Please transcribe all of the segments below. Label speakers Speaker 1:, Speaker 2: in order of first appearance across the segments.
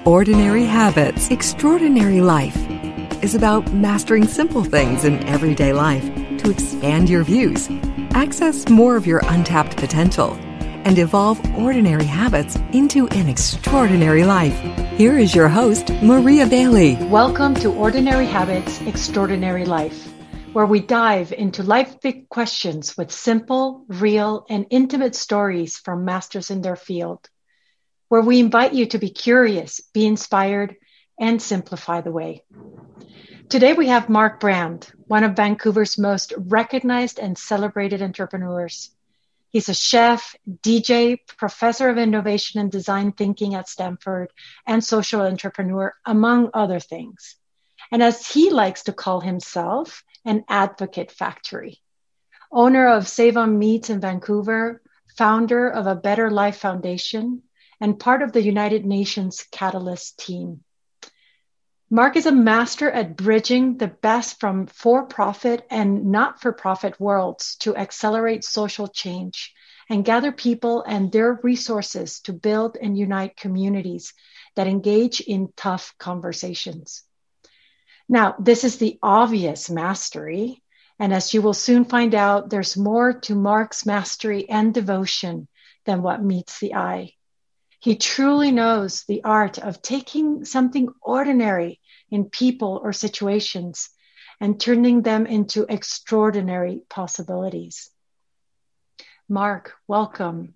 Speaker 1: Ordinary Habits, Extraordinary Life is about mastering simple things in everyday life to expand your views, access more of your untapped potential, and evolve ordinary habits into an extraordinary life. Here is your host, Maria Bailey.
Speaker 2: Welcome to Ordinary Habits, Extraordinary Life, where we dive into life big questions with simple, real, and intimate stories from masters in their field, where we invite you to be curious, be inspired, and simplify the way. Today we have Mark Brand, one of Vancouver's most recognized and celebrated entrepreneurs. He's a chef, DJ, professor of innovation and design thinking at Stanford, and social entrepreneur, among other things. And as he likes to call himself, an advocate factory. Owner of Save on Meats in Vancouver, founder of a Better Life Foundation, and part of the United Nations Catalyst team. Mark is a master at bridging the best from for-profit and not-for-profit worlds to accelerate social change and gather people and their resources to build and unite communities that engage in tough conversations. Now, this is the obvious mastery, and as you will soon find out, there's more to Mark's mastery and devotion than what meets the eye. He truly knows the art of taking something ordinary in people or situations and turning them into extraordinary possibilities. Mark, welcome.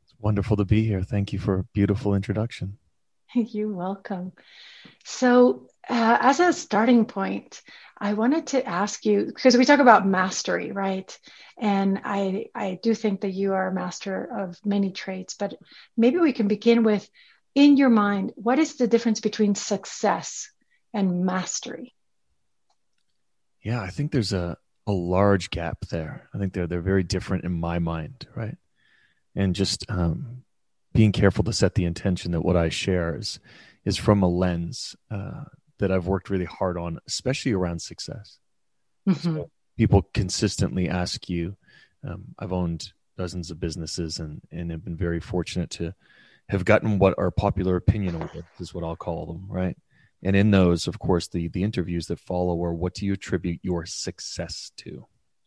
Speaker 3: It's wonderful to be here. Thank you for a beautiful introduction.
Speaker 2: You're welcome. So as a starting point, I wanted to ask you, because we talk about mastery, right? And I do think that you are a master of many traits, but maybe we can begin with, in your mind, what is the difference between success and mastery?
Speaker 3: Yeah, I think there's a large gap there. I think they're very different in my mind, right? And just being careful to set the intention that what I share is from a lens that I've worked really hard on, especially around success. Mm-hmm. So people consistently ask you, I've owned dozens of businesses and have been very fortunate to have gotten what are popular opinion awards, is what I'll call them, right? And in those, of course, the interviews that follow are, what do you attribute your success to?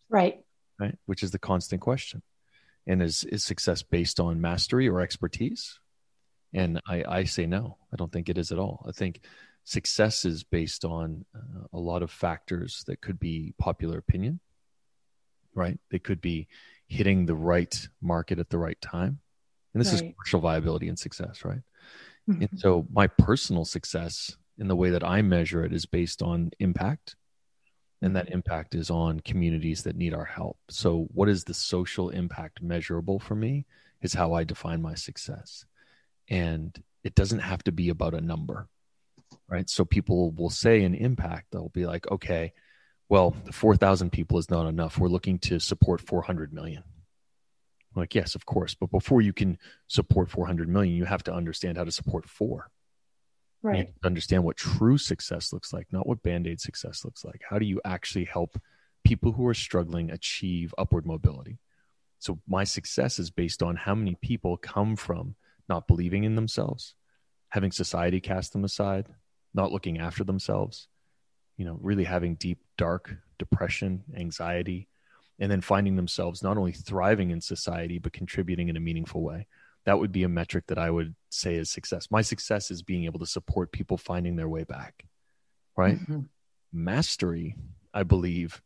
Speaker 2: Right.
Speaker 3: Right. Which is the constant question. And is success based on mastery or expertise? And I say no, I don't think it is at all. I think success is based on a lot of factors that could be popular opinion, right? They could be hitting the right market at the right time. And this is commercial viability and success, right? Mm-hmm. And so my personal success in the way that I measure it is based on impact. And that impact is on communities that need our help. So what is the social impact measurable for me is how I define my success. And it doesn't have to be about a number, right? So people will say an impact, they'll be like, okay, well, 4,000 people is not enough. We're looking to support 400 million. I'm like, yes, of course. But before you can support 400 million, you have to understand how to support 4. Right. You have to understand what true success looks like, not what Band-Aid success looks like. How do you actually help people who are struggling achieve upward mobility? So my success is based on how many people come from not believing in themselves, having society cast them aside, not looking after themselves, really having deep, dark depression, anxiety, and then finding themselves not only thriving in society, but contributing in a meaningful way. That would be a metric that I would say is success. My success is being able to support people finding their way back, right? Mm-hmm. Mastery, I believe,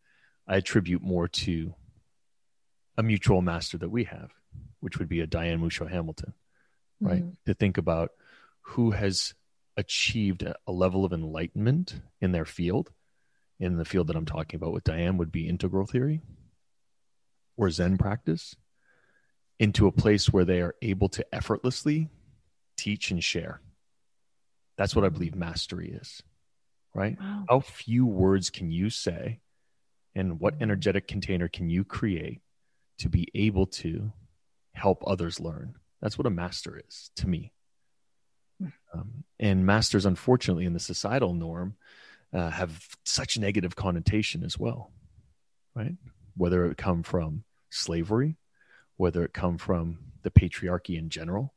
Speaker 3: I attribute more to a mutual master that we have, which would be a Diane Musho Hamilton, right? Mm-hmm. To think about who has achieved a level of enlightenment in their field. In the field that I'm talking about with Diane would be integral theory or Zen practice, into a place where they are able to effortlessly teach and share. That's what I believe mastery is, right? Wow. How few words can you say and what energetic container can you create to be able to help others learn? That's what a master is to me. And masters, unfortunately, in the societal norm, have such negative connotation as well, right? Whether it come from slavery, whether it come from the patriarchy in general,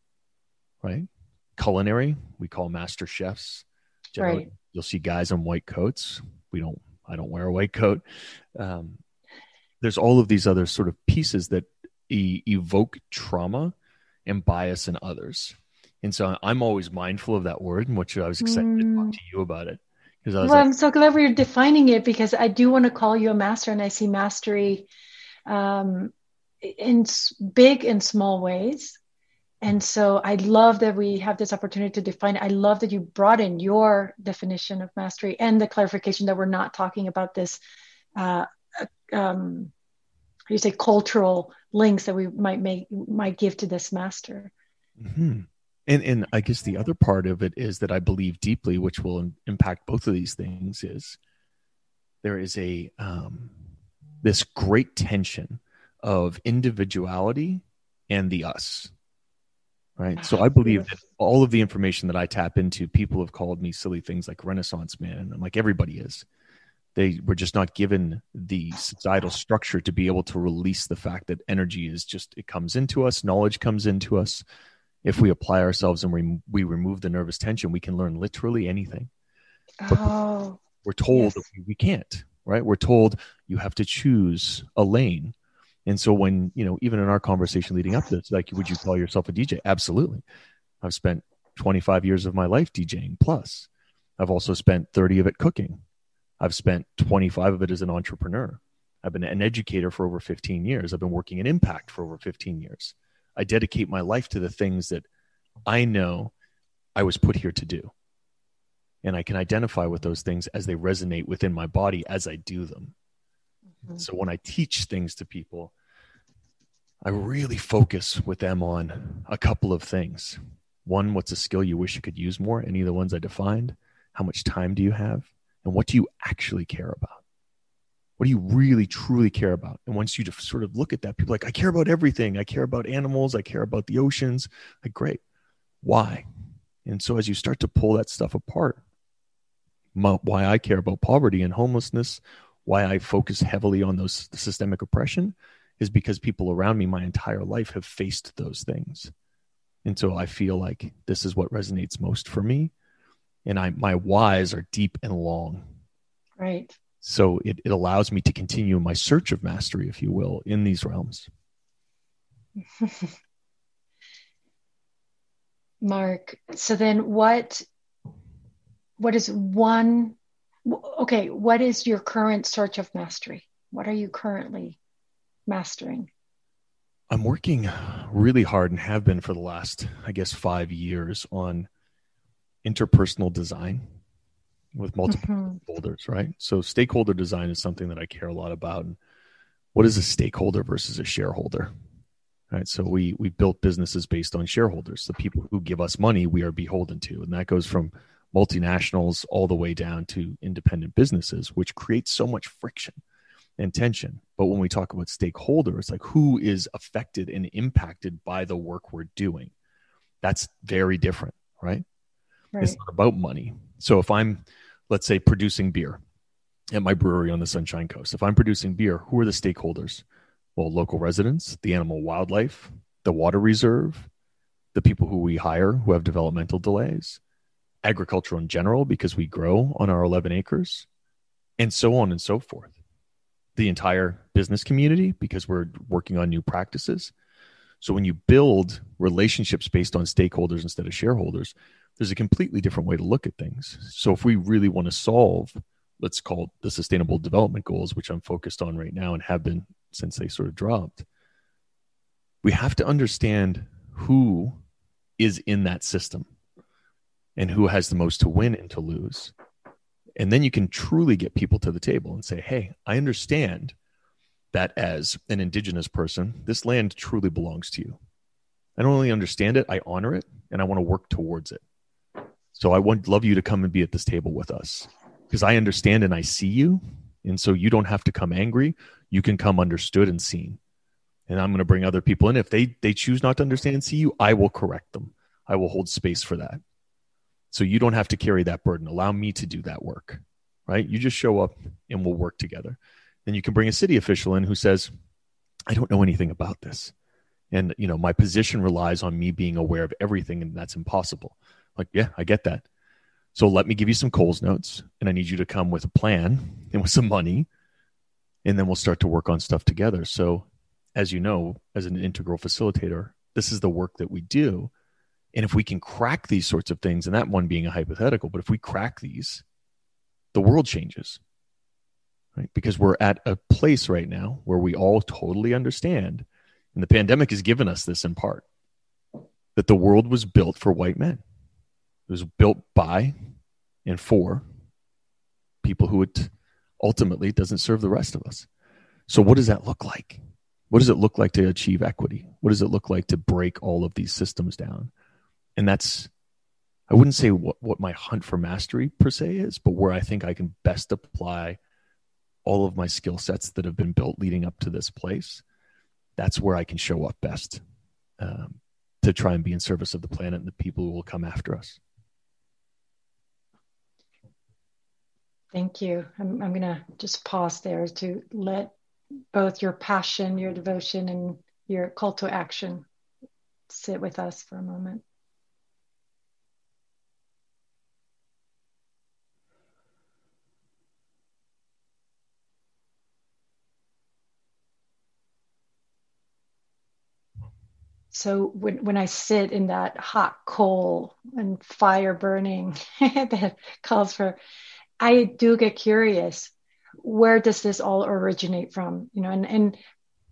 Speaker 3: right? culinary, we call master chefs. Generally,
Speaker 2: Right.
Speaker 3: you'll see guys in white coats. I don't wear a white coat. There's all of these other sort of pieces that evoke trauma and bias in others. And so I'm always mindful of that word, which I was excited to talk to you about it. Because I was
Speaker 2: Well,
Speaker 3: like,
Speaker 2: I'm so glad we're defining it, because I do want to call you a master, and I see mastery in big and small ways. And so I love that we have this opportunity to define it. I love that you brought in your definition of mastery and the clarification that we're not talking about this, how you say, cultural links that we might give to this master.
Speaker 3: mm-hmm. And I guess the other part of it is that I believe deeply, which will impact both of these things, is there is this great tension of individuality and the us, right? So I believe that all of the information that I tap into, people have called me silly things like Renaissance man, and I'm like, everybody is. They were just not given the societal structure to be able to release the fact that energy is just, it comes into us, knowledge comes into us. If we apply ourselves and we remove the nervous tension, we can learn literally anything. But we're told that we can't, right? We're told you have to choose a lane. And so when, even in our conversation leading up to this, like, would you call yourself a DJ? Absolutely. I've spent 25 years of my life DJing plus. I've also spent 30 of it cooking. I've spent 25 of it as an entrepreneur. I've been an educator for over 15 years. I've been working in impact for over 15 years. I dedicate my life to the things that I know I was put here to do. And I can identify with those things as they resonate within my body as I do them. Mm-hmm. So when I teach things to people, I really focus with them on a couple of things. One, what's a skill you wish you could use more? Any of the ones I defined? How much time do you have? And what do you actually care about? What do you really, truly care about? And once you sort of look at that, people are like, I care about everything. I care about animals. I care about the oceans. Like, great. Why? And so as you start to pull that stuff apart, why I care about poverty and homelessness, why I focus heavily on the systemic oppression, is because people around me my entire life have faced those things. And so I feel like this is what resonates most for me. And my whys are deep and long.
Speaker 2: Right.
Speaker 3: So it allows me to continue my search of mastery, if you will, in these realms.
Speaker 2: Mark, so then what is what is your current search of mastery? What are you currently mastering?
Speaker 3: I'm working really hard and have been for the last, 5 years on interpersonal design with multiple stakeholders, right? So stakeholder design is something that I care a lot about. And what is a stakeholder versus a shareholder? Right. So we built businesses based on shareholders. The people who give us money, we are beholden to. And that goes from multinationals all the way down to independent businesses, which creates so much friction and tension. But when we talk about stakeholders, like who is affected and impacted by the work we're doing, that's very different, right? It's not about money. So if I'm, let's say, producing beer at my brewery on the Sunshine Coast, if I'm producing beer, who are the stakeholders? Well, local residents, the animal wildlife, the water reserve, the people who we hire who have developmental delays, agriculture in general, because we grow on our 11 acres, and so on and so forth. The entire business community, because we're working on new practices. So when you build relationships based on stakeholders instead of shareholders, there's a completely different way to look at things. So if we really want to solve, let's call it the sustainable development goals, which I'm focused on right now and have been since they sort of dropped, we have to understand who is in that system and who has the most to win and to lose. And then you can truly get people to the table and say, hey, I understand that as an Indigenous person, this land truly belongs to you. I don't only understand it, I honor it, and I want to work towards it. So I would love you to come and be at this table with us because I understand and I see you. And so you don't have to come angry. You can come understood and seen. And I'm going to bring other people in. If they choose not to understand and see you, I will correct them. I will hold space for that. So you don't have to carry that burden. Allow me to do that work, right? You just show up and we'll work together. Then you can bring a city official in who says, I don't know anything about this. And, my position relies on me being aware of everything, and that's impossible. Like, yeah, I get that. So let me give you some Coles notes, and I need you to come with a plan and with some money, and then we'll start to work on stuff together. So as you know, as an integral facilitator, this is the work that we do. And if we can crack these sorts of things, and that one being a hypothetical, but if we crack these, the world changes, right? Because we're at a place right now where we all totally understand, and the pandemic has given us this in part, that the world was built for white men. It was built by and for people who it ultimately doesn't serve the rest of us. So what does that look like? What does it look like to achieve equity? What does it look like to break all of these systems down? And that's, I wouldn't say what my hunt for mastery per se is, but where I think I can best apply all of my skill sets that have been built leading up to this place. That's where I can show up best to try and be in service of the planet and the people who will come after us.
Speaker 2: Thank you. I'm going to just pause there to let both your passion, your devotion, and your call to action sit with us for a moment. So when I sit in that hot coal and fire burning that calls for, I do get curious, where does this all originate from? And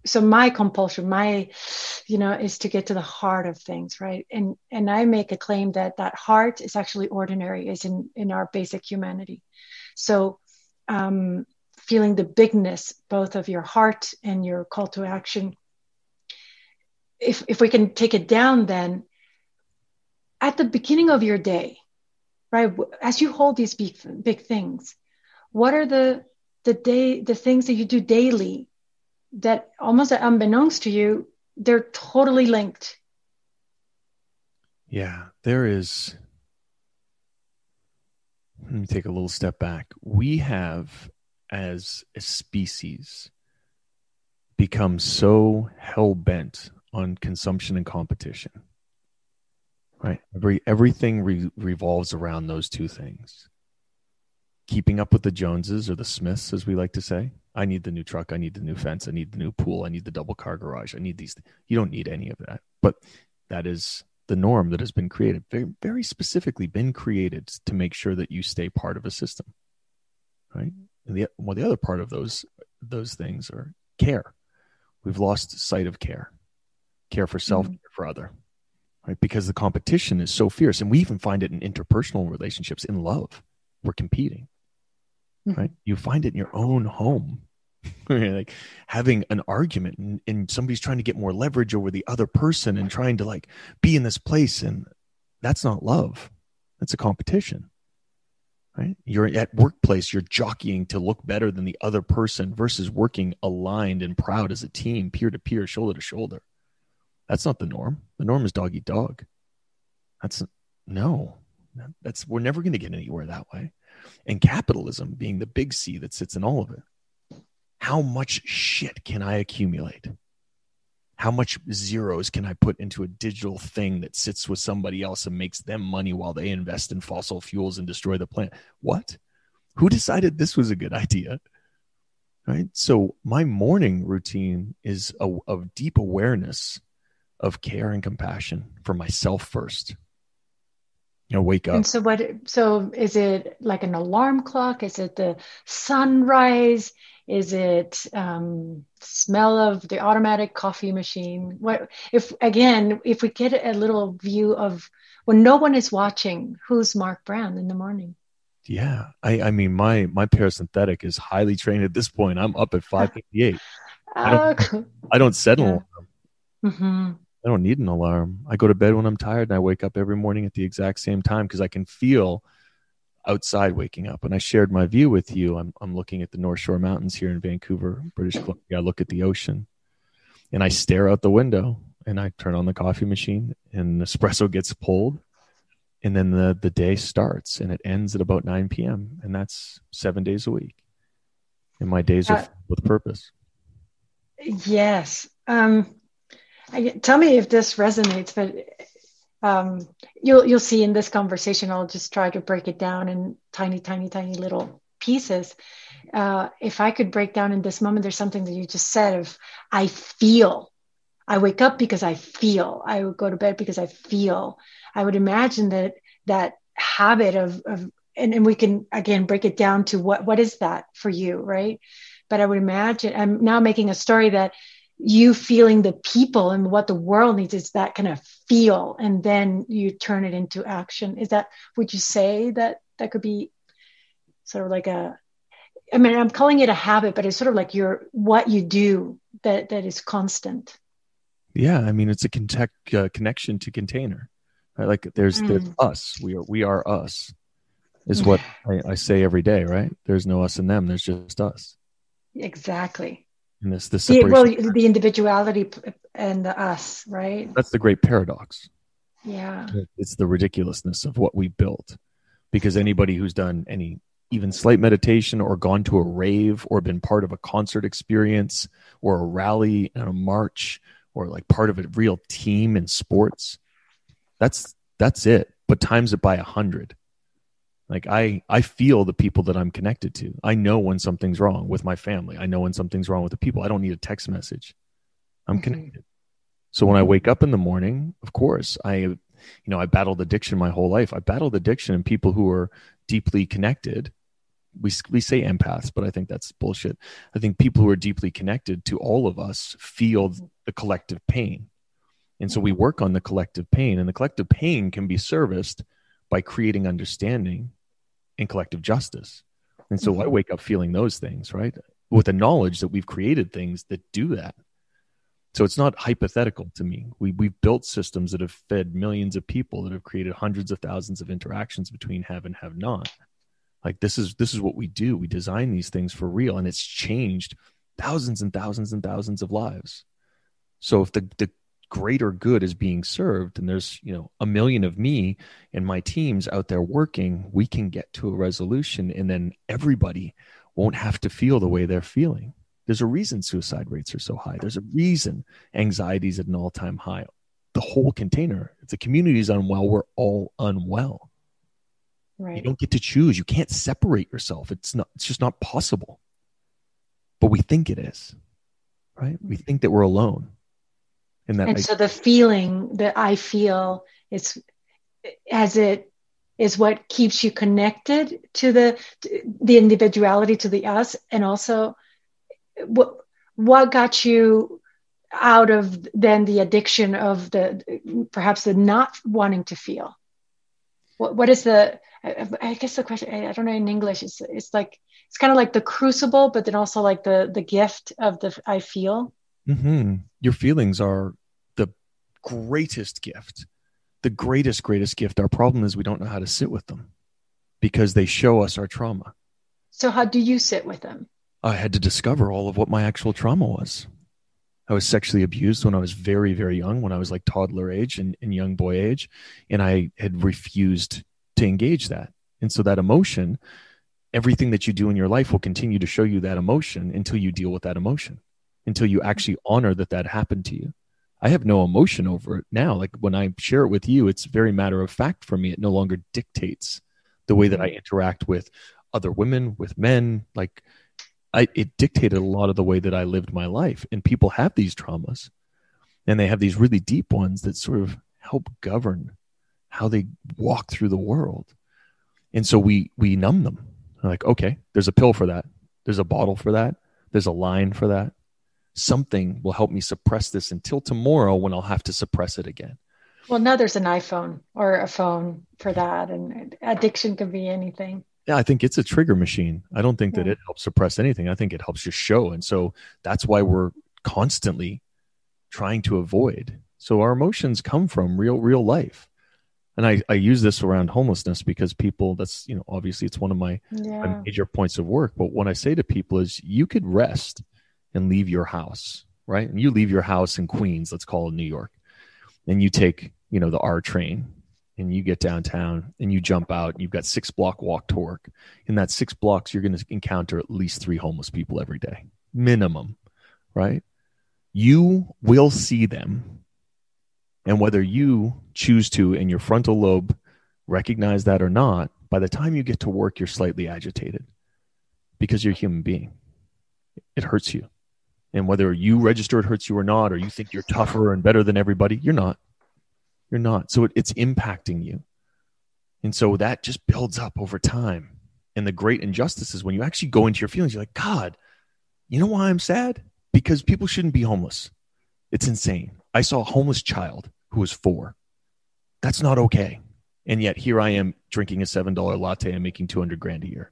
Speaker 2: so my compulsion, is to get to the heart of things, right? And I make a claim that heart is actually ordinary, is in our basic humanity. So feeling the bigness, both of your heart and your call to action, if we can take it down, then at the beginning of your day, right, as you hold these big things, what are the things that you do daily that almost unbeknownst to you, they're totally linked?
Speaker 3: Yeah, there is. Let me take a little step back. We have, as a species, become so hell-bent on consumption and competition, right? Everything revolves around those two things. Keeping up with the Joneses, or the Smiths, as we like to say. I need the new truck. I need the new fence. I need the new pool. I need the double car garage. I need these. You don't need any of that. But that is the norm that has been created, very, very specifically been created to make sure that you stay part of a system, right? And the other part of those things are care. We've lost sight of care for self, care for other, right? Because the competition is so fierce. And we even find it in interpersonal relationships. In love, we're competing, right? You find it in your own home, like having an argument and somebody's trying to get more leverage over the other person and trying to like be in this place. And that's not love. That's a competition, right? You're at workplace, you're jockeying to look better than the other person versus working aligned and proud as a team, peer to peer, shoulder to shoulder. That's not the norm. The norm is dog eat dog. We're never going to get anywhere that way. And capitalism being the big C that sits in all of it. How much shit can I accumulate? How much zeros can I put into a digital thing that sits with somebody else and makes them money while they invest in fossil fuels and destroy the planet? What? Who decided this was a good idea? Right? So my morning routine is a deep awareness of care and compassion for myself first. Wake up.
Speaker 2: And so is it like an alarm clock? Is it the sunrise? Is it smell of the automatic coffee machine? If we get a little view of when no one is watching, who's Mark Brown in the morning?
Speaker 3: Yeah. I mean, my parasympathetic is highly trained at this point. I'm up at 5:58. I don't set an alarm.
Speaker 2: Mm-hmm.
Speaker 3: I don't need an alarm. I go to bed when I'm tired and I wake up every morning at the exact same time because I can feel outside waking up. And I shared my view with you. I'm looking at the North Shore Mountains here in Vancouver, British Columbia. I look at the ocean and I stare out the window and I turn on the coffee machine and the espresso gets pulled. And then the day starts and it ends at about 9 p.m. And that's 7 days a week. And my days are filled with purpose.
Speaker 2: Yes. Tell me if this resonates, but you'll see in this conversation, I'll just try to break it down in tiny, tiny, tiny little pieces. If I could break down in this moment, there's something that you just said of, I feel. I wake up because I feel. I would go to bed because I feel. I would imagine that habit of and we can again break it down to what is that for you, right? But I would imagine, I'm now making a story that you feeling the people and what the world needs is that kind of feel, and then you turn it into action. Is that, would you say that could be sort of like I mean, I'm calling it a habit, but it's sort of like what you do that is constant.
Speaker 3: Yeah, I mean, it's a connection to container, right? Like there's us. We are us, is what I say every day, right? There's no us and them. There's just us.
Speaker 2: Exactly.
Speaker 3: And this separation.
Speaker 2: The individuality and the us, right?
Speaker 3: That's the great paradox.
Speaker 2: Yeah.
Speaker 3: It's the ridiculousness of what we built, because anybody who's done any even slight meditation or gone to a rave or been part of a concert experience or a rally and a march or like part of a real team in sports, that's it. But times it by 100. Like I feel the people that I'm connected to. I know when something's wrong with my family. I know when something's wrong with the people. I don't need a text message. I'm connected. So when I wake up in the morning, of course, I battled addiction my whole life. I battled addiction and people who are deeply connected. We say empaths, but I think that's bullshit. I think people who are deeply connected to all of us feel the collective pain. And so we work on the collective pain, and the collective pain can be serviced by creating understanding and collective justice. And so I wake up feeling those things, right? With the knowledge that we've created things that do that. So it's not hypothetical to me. We've built systems that have fed millions of people, that have created hundreds of thousands of interactions between have and have not. Like this is what we do. We design these things for real, and it's changed thousands and thousands and thousands of lives. So if the greater good is being served, and there's a million of me and my teams out there working, we can get to a resolution, and then everybody won't have to feel the way they're feeling. There's a reason suicide rates are so high. There's a reason anxiety is at an all-time high. The whole container, if the community is unwell, we're all unwell. Right. You don't get to choose. You can't separate yourself. It's just not possible. But we think it is, right? We think that we're alone. So the feeling that I feel is what keeps you connected to the individuality, to the us, and also what got you out of then the addiction of perhaps the not wanting to feel. What is I guess the question, I don't know in English, it's kind of like the crucible, but then also like the gift of the I feel. Mm-hmm. Your feelings are the greatest gift, the greatest gift. Our problem is we don't know how to sit with them because they show us our trauma.
Speaker 2: So how do you sit with them?
Speaker 3: I had to discover all of what my actual trauma was. I was sexually abused when I was very, very young, when I was like toddler age and young boy age, and I had refused to engage that. And so that emotion, everything that you do in your life will continue to show you that emotion until you deal with that emotion, until you actually honor that happened to you. I have no emotion over it now. Like when I share it with you, it's very matter of fact for me. It no longer dictates the way that I interact with other women, with men. Like it dictated a lot of the way that I lived my life. And people have these traumas, and they have these really deep ones that sort of help govern how they walk through the world. And so we numb them. We're like, okay, there's a pill for that. There's a bottle for that. There's a line for that. Something will help me suppress this until tomorrow when I'll have to suppress it again.
Speaker 2: Well, now there's an iPhone or a phone for that. And addiction can be anything.
Speaker 3: Yeah, I think it's a trigger machine. I don't think that it helps suppress anything. I think it helps just show. And so that's why we're constantly trying to avoid. So our emotions come from real life. And I use this around homelessness because people, that's, obviously it's one of my major points of work. But what I say to people is you could rest and leave your house, right? And you leave your house in Queens, let's call it New York. And you take, the R train and you get downtown and you jump out. You've got 6-block walk to work. In that 6 blocks, you're going to encounter at least 3 homeless people every day, minimum, right? You will see them And whether you choose to, in your frontal lobe, recognize that or not, by the time you get to work, you're slightly agitated because you're a human being. It hurts you. And whether you register it hurts you or not, or you think you're tougher and better than everybody, you're not. You're not. So it's impacting you. And so that just builds up over time. And the great injustice is when you actually go into your feelings, you're like, God, you know why I'm sad? Because people shouldn't be homeless. It's insane. I saw a homeless child who was 4. That's not okay. And yet here I am drinking a $7 latte and making $200,000 a year.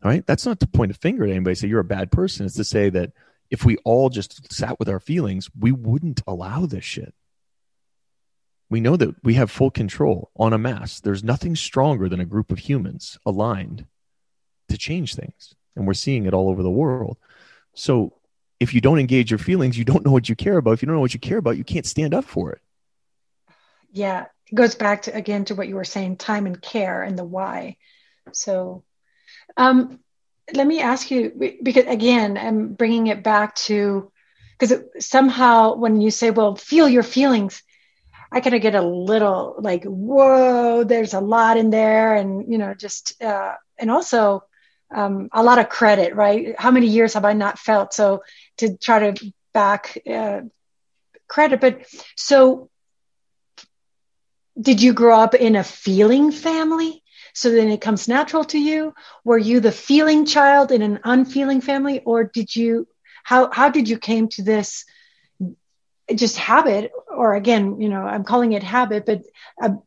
Speaker 3: All right. That's not to point a finger at anybody and say you're a bad person. It's to say that if we all just sat with our feelings, we wouldn't allow this shit. We know that we have full control on a mass. There's nothing stronger than a group of humans aligned to change things. And we're seeing it all over the world. So if you don't engage your feelings, you don't know what you care about. If you don't know what you care about, you can't stand up for it.
Speaker 2: Yeah. It goes back to, again, to what you were saying, time and care and the why. So let me ask you, because again, I'm bringing it back to, because somehow when you say, well, feel your feelings, I kind of get a little like, whoa, there's a lot in there. And, just, and also a lot of credit, right? How many years have I not felt? So to try to back credit. But so did you grow up in a feeling family? So then it comes natural to you? Were you the feeling child in an unfeeling family? Or how did you came to this just habit, or again, I'm calling it habit, but a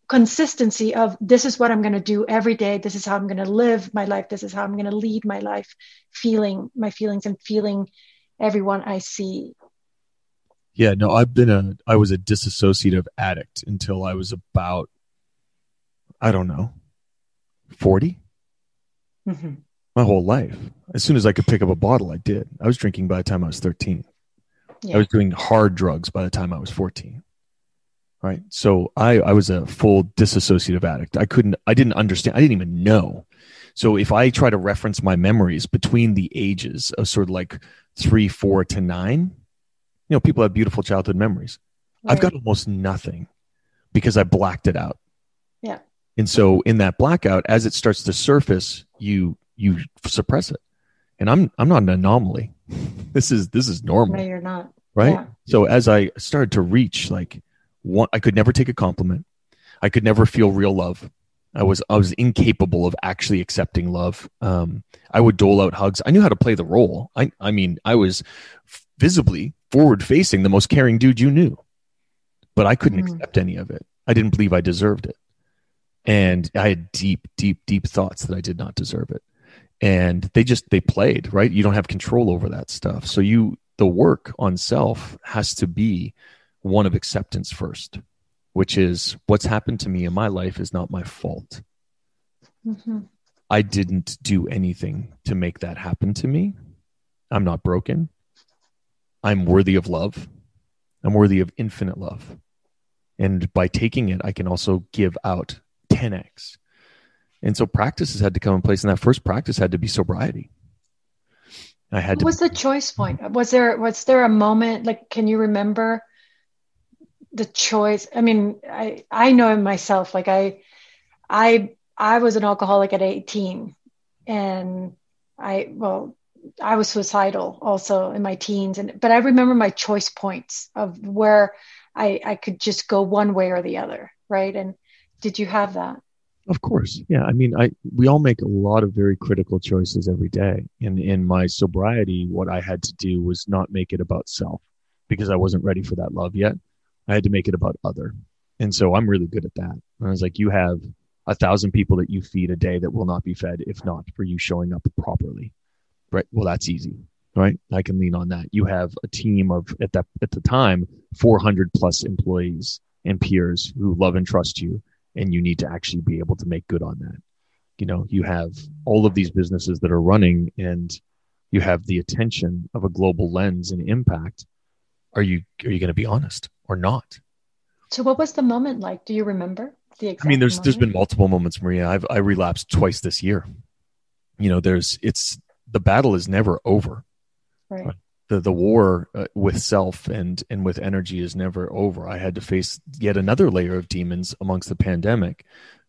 Speaker 2: consistency of this is what I'm going to do every day. This is how I'm going to live my life. This is how I'm going to lead my life, feeling my feelings and feeling everyone I see.
Speaker 3: Yeah, no, I was a disassociative addict until I was about, I don't know, 40.
Speaker 2: Mm-hmm.
Speaker 3: My whole life. As soon as I could pick up a bottle, I did. I was drinking by the time I was 13. Yeah. I was doing hard drugs by the time I was 14. Right. So I was a full disassociative addict. I didn't understand. I didn't even know. So if I try to reference my memories between the ages of sort of like 3, 4 to 9, people have beautiful childhood memories. Right. I've got almost nothing because I blacked it out.
Speaker 2: Yeah.
Speaker 3: And so in that blackout, as it starts to surface, you suppress it. And I'm not an anomaly. This is normal.
Speaker 2: No, you're not.
Speaker 3: Right.
Speaker 2: Yeah.
Speaker 3: So as I started to reach I could never take a compliment. I could never feel real love. I was incapable of actually accepting love. I would dole out hugs. I knew how to play the role. I mean, I was visibly forward facing, the most caring dude you knew, but I couldn't accept any of it. I didn't believe I deserved it. And I had deep, deep, deep thoughts that I did not deserve it. And they played, right? You don't have control over that stuff. So the work on self has to be one of acceptance first, which is what's happened to me in my life is not my fault.
Speaker 2: Mm-hmm.
Speaker 3: I didn't do anything to make that happen to me. I'm not broken. I'm worthy of love. I'm worthy of infinite love. And by taking it, I can also give out 10x. And so practices had to come in place. And that first practice had to be sobriety.
Speaker 2: What was the choice point? Was there a moment, like, can you remember the choice? I mean, I know in myself, like I was an alcoholic at 18, and I was suicidal also in my teens, but I remember my choice points of where I could just go one way or the other, right? And did you have that?
Speaker 3: Of course. Yeah. I mean, we all make a lot of very critical choices every day. And in my sobriety, what I had to do was not make it about self because I wasn't ready for that love yet. I had to make it about other. And so I'm really good at that. And I was like, you have 1,000 people that you feed a day that will not be fed if not for you showing up properly. Right. Well, that's easy. Right. I can lean on that. You have a team of, at the time, 400 plus employees and peers who love and trust you. And you need to actually be able to make good on that. You have all of these businesses that are running and you have the attention of a global lens and impact. Are you going to be honest or not?
Speaker 2: So what was the moment like? Do you remember the exact
Speaker 3: there's
Speaker 2: moment?
Speaker 3: been multiple moments, Maria. I relapsed twice this year. The battle is never over.
Speaker 2: Right.
Speaker 3: the war with self and with energy is never over. I had to face yet another layer of demons amongst the pandemic,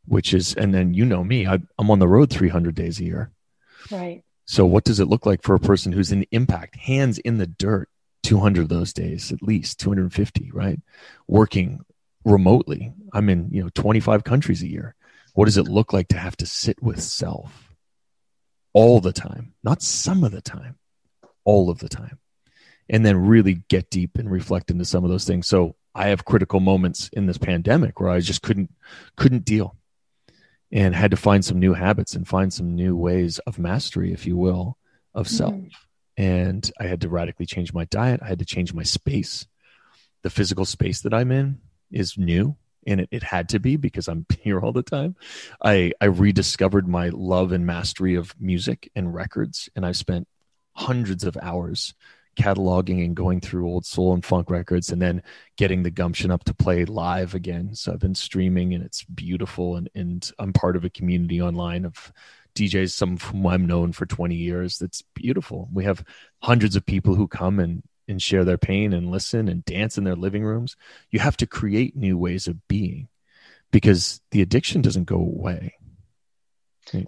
Speaker 3: which is, and then you know me, I'm on the road 300 days a year.
Speaker 2: Right.
Speaker 3: So what does it look like for a person who's in impact, hands in the dirt, 200 of those days, at least 250, right? Working remotely. I'm in, 25 countries a year. What does it look like to have to sit with self all the time? Not some of the time, all of the time. And then really get deep and reflect into some of those things. So I have critical moments in this pandemic where I just couldn't deal, and had to find some new habits and find some new ways of mastery, if you will, of self. And I had to radically change my diet. I had to change my space. The physical space that I'm in is new, and it had to be, because I'm here all the time. I rediscovered my love and mastery of music and records, and I've spent hundreds of hours cataloging and going through old soul and funk records, and then getting the gumption up to play live again. So I've been streaming, and it's beautiful. And I'm part of a community online of DJs, some of whom I'm known for 20 years. That's beautiful. We have hundreds of people who come and share their pain and listen and dance in their living rooms. You have to create new ways of being, because the addiction doesn't go away.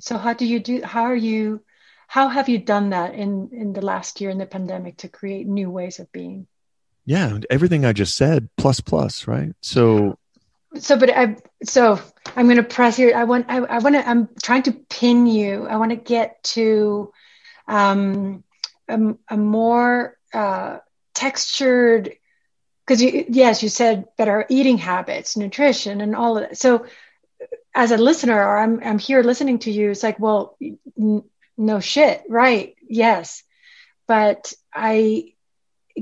Speaker 2: So how have you done that in the last year in the pandemic to create new ways of being?
Speaker 3: Yeah, everything I just said, plus, right? So
Speaker 2: I'm going to press here. I'm trying to pin you. I want to get to a more textured, because you said better eating habits, nutrition, and all of that. So as a listener, or I'm here listening to you, it's like, well, no shit, right? Yes. But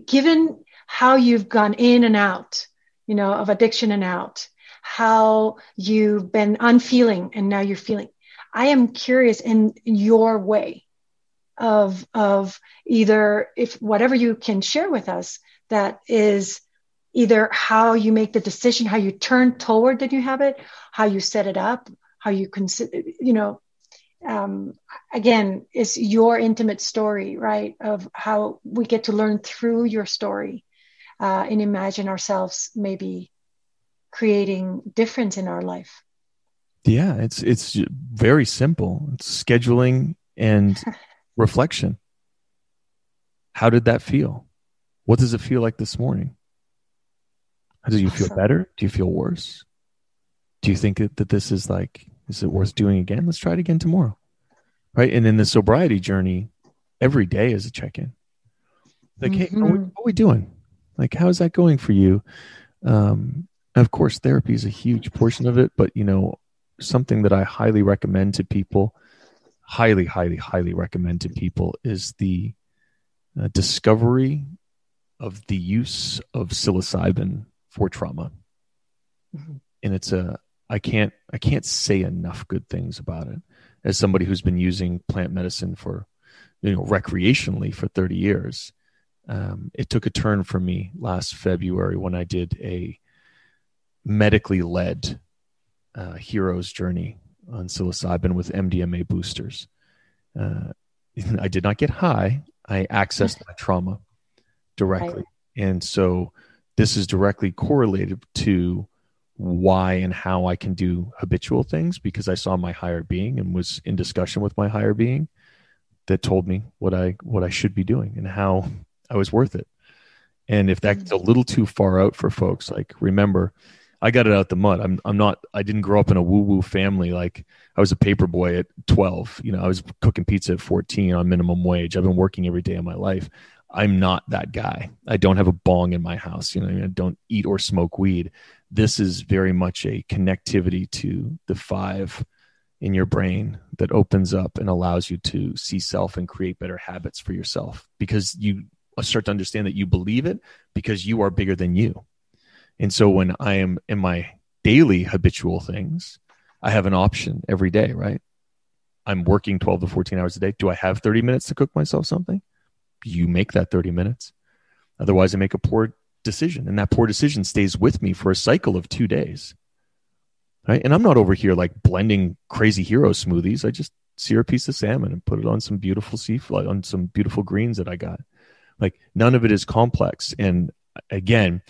Speaker 2: given how you've gone in and out, of addiction and out, how you've been unfeeling and now you're feeling, I am curious in your way of either, if whatever you can share with us, that is either how you make the decision, how you turn toward the new habit, how you set it up, how you consider, again, it's your intimate story, right? Of how we get to learn through your story and imagine ourselves maybe creating difference in our life.
Speaker 3: Yeah, it's very simple. It's scheduling and reflection. How did that feel? What does it feel like this morning? Do you feel better? Do you feel worse? Do you think that this is it worth doing again? Let's try it again tomorrow. Right. And in the sobriety journey, every day is a check-in. Hey, how are we doing? How is that going for you? Of course, therapy is a huge portion of it, but something that I highly recommend to people, highly, highly, highly recommend to people, is the discovery of the use of psilocybin for trauma. And I can't say enough good things about it. As somebody who's been using plant medicine for, recreationally for 30 years, it took a turn for me last February when I did a medically led hero's journey on psilocybin with MDMA boosters. I did not get high. I accessed my trauma directly. Right. And so this is directly correlated to why and how I can do habitual things, because I saw my higher being and was in discussion with my higher being that told me what I should be doing and how I was worth it. And if that's a little too far out for folks, remember, I got it out the mud. I didn't grow up in a woo-woo family. I was a paper boy at 12. I was cooking pizza at 14 on minimum wage. I've been working every day of my life. I'm not that guy. I don't have a bong in my house. I don't eat or smoke weed. This is very much a connectivity to the 5 in your brain that opens up and allows you to see self and create better habits for yourself, because you start to understand that you believe it because you are bigger than you. And so when I am in my daily habitual things, I have an option every day, right? I'm working 12 to 14 hours a day. Do I have 30 minutes to cook myself something? You make that 30 minutes. Otherwise, I make a poor decision, and that poor decision stays with me for a cycle of 2 days. Right? And I'm not over here blending crazy hero smoothies. I just sear a piece of salmon and put it on some beautiful seafood, on some beautiful greens that I got. Like none of it is complex. And again,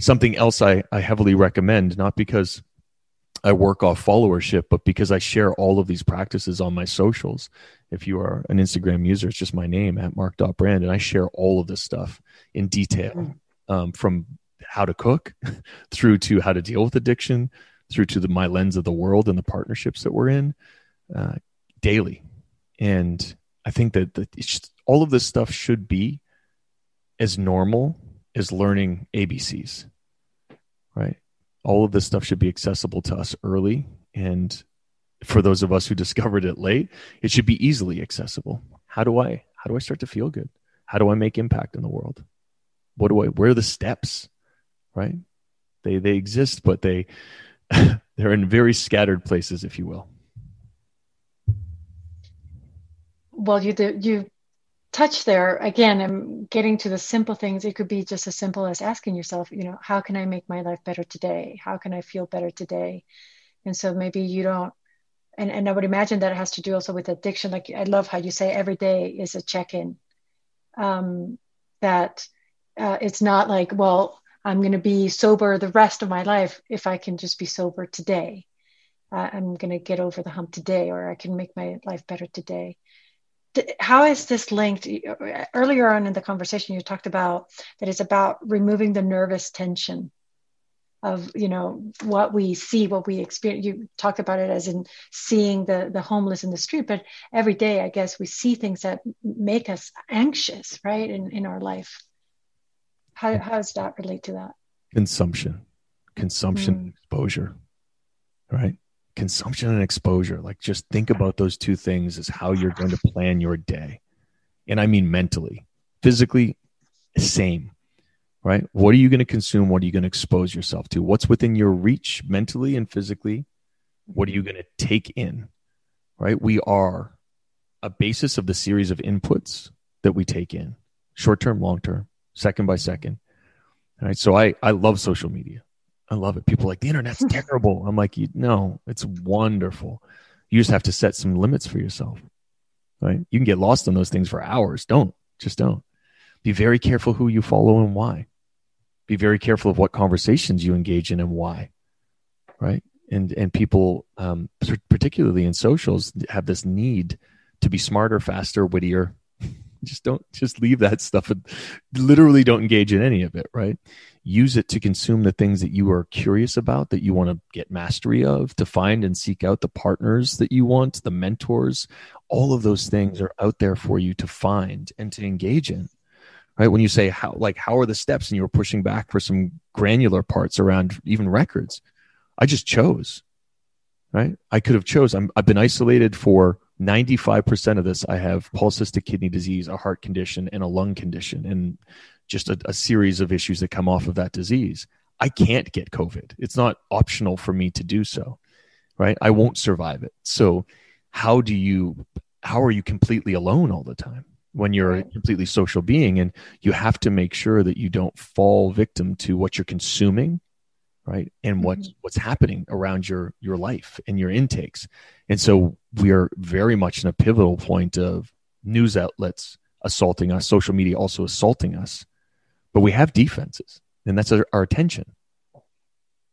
Speaker 3: something else I heavily recommend, not because I work off followership, but because I share all of these practices on my socials. If you are an Instagram user, it's just my name at mark.brand. And I share all of this stuff in detail, from how to cook through to how to deal with addiction, through to my lens of the world and the partnerships that we're in daily. And I think that all of this stuff should be as normal as learning ABCs, right? All of this stuff should be accessible to us early. And for those of us who discovered it late, it should be easily accessible. How do I start to feel good? How do I make impact in the world? Where are the steps, right? They exist, but they're in very scattered places, if you will.
Speaker 2: Well, you touch there again. I'm getting to the simple things. It could be just as simple as asking yourself, how can I make my life better today? How can I feel better today? And so maybe you don't, and I would imagine that it has to do also with addiction. Like I love how you say every day is a check-in. It's not like, well, I'm going to be sober the rest of my life if I can just be sober today. I'm going to get over the hump today, or I can make my life better today. How is this linked? Earlier on in the conversation, you talked about that it's about removing the nervous tension of, what we see, what we experience. You talked about it as in seeing the homeless in the street, but every day, I guess, we see things that make us anxious, right? In our life. How does that relate to that? Consumption
Speaker 3: and exposure, right? Consumption and exposure. Like just think about those two things as how you're going to plan your day. And I mean mentally, physically, same, right? What are you going to consume? What are you going to expose yourself to? What's within your reach mentally and physically? What are you going to take in, right? We are a basis of the series of inputs that we take in, short-term, long-term, second by second. All right. So I love social media. I love it. People are like, the internet's terrible. I'm like, no, it's wonderful. You just have to set some limits for yourself, right? You can get lost in those things for hours. Don't. Be very careful who you follow and why. Be very careful of what conversations you engage in and why, right? And people, particularly in socials, have this need to be smarter, faster, wittier. Just leave that stuff and literally don't engage in any of it, right? Use it to consume the things that you are curious about, that you want to get mastery of, to find and seek out the partners that you want, the mentors. All of those things are out there for you to find and to engage in, right? When you say how are the steps, and you were pushing back for some granular parts around even records, I just chose, right? I could have chose. I've been isolated for 95% of this. I have polycystic kidney disease, a heart condition, and a lung condition, and just a series of issues that come off of that disease. I can't get COVID. It's not optional for me to do so, right? I won't survive it. So how are you completely alone all the time when you're a completely social being? And you have to make sure that you don't fall victim to what you're consuming, right? And what's happening around your life and your intakes. And so we are very much in a pivotal point of news outlets assaulting us, social media also assaulting us, but we have defenses, and that's our attention.